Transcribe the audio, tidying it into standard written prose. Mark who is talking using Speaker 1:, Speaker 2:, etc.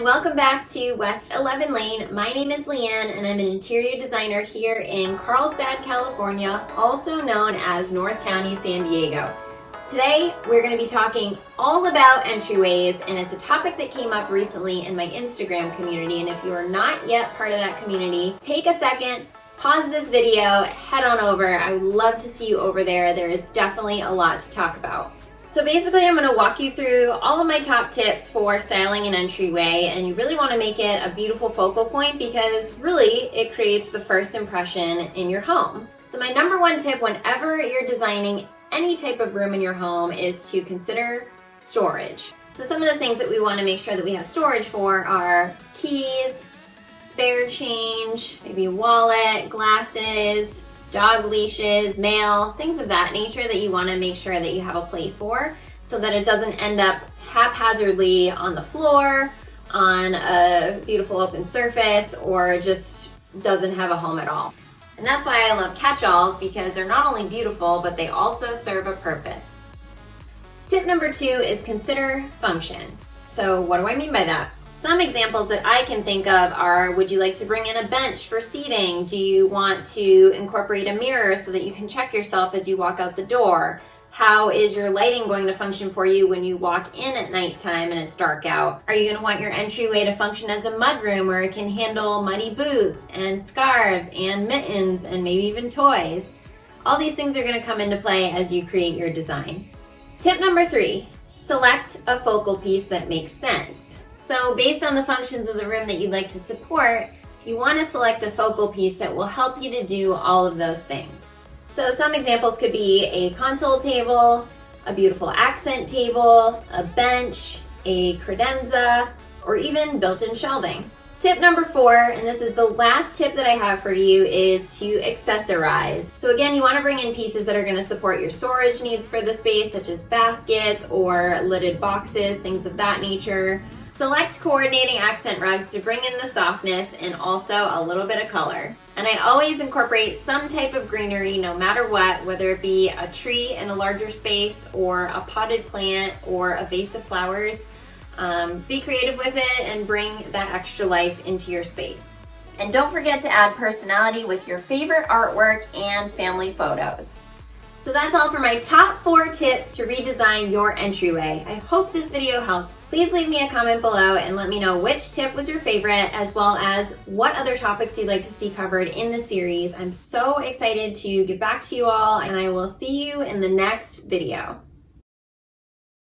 Speaker 1: Welcome back to West 11 Lane. My name is Leanne and I'm an interior designer here in Carlsbad, California, also known as North County, San Diego. Today we're going to be talking all about entryways, and it's a topic that came up recently in my Instagram community, and if you are not yet part of that community, take a second, pause this video, head on over. I would love to see you over there. There is definitely a lot to talk about. So basically I'm going to walk you through all of my top tips for styling an entryway, and you really want to make it a beautiful focal point because really it creates the first impression in your home. So my number one tip whenever you're designing any type of room in your home is to consider storage. So some of the things that we want to make sure that we have storage for are keys, spare change, maybe a wallet, glasses, dog leashes, mail, things of that nature that you want to make sure that you have a place for so that it doesn't end up haphazardly on the floor, on a beautiful open surface, or just doesn't have a home at all. And that's why I love catch-alls, because they're not only beautiful, but they also serve a purpose. Tip number 2 is consider function. So what do I mean by that? Some examples that I can think of are, would you like to bring in a bench for seating? Do you want to incorporate a mirror so that you can check yourself as you walk out the door? How is your lighting going to function for you when you walk in at nighttime and it's dark out? Are you going to want your entryway to function as a mudroom where it can handle muddy boots and scarves and mittens and maybe even toys? All these things are going to come into play as you create your design. Tip number 3, select a focal piece that makes sense. So based on the functions of the room that you'd like to support, you want to select a focal piece that will help you to do all of those things. So some examples could be a console table, a beautiful accent table, a bench, a credenza, or even built-in shelving. Tip number 4, and this is the last tip that I have for you, is to accessorize. So again, you want to bring in pieces that are going to support your storage needs for the space, such as baskets or lidded boxes, things of that nature. Select coordinating accent rugs to bring in the softness and also a little bit of color. And I always incorporate some type of greenery no matter what, whether it be a tree in a larger space or a potted plant or a vase of flowers. Be creative with it and bring that extra life into your space. And don't forget to add personality with your favorite artwork and family photos. So that's all for my top 4 tips to redesign your entryway. I hope this video helped. Please leave me a comment below and let me know which tip was your favorite, as well as what other topics you'd like to see covered in the series. I'm so excited to get back to you all, and I will see you in the next video.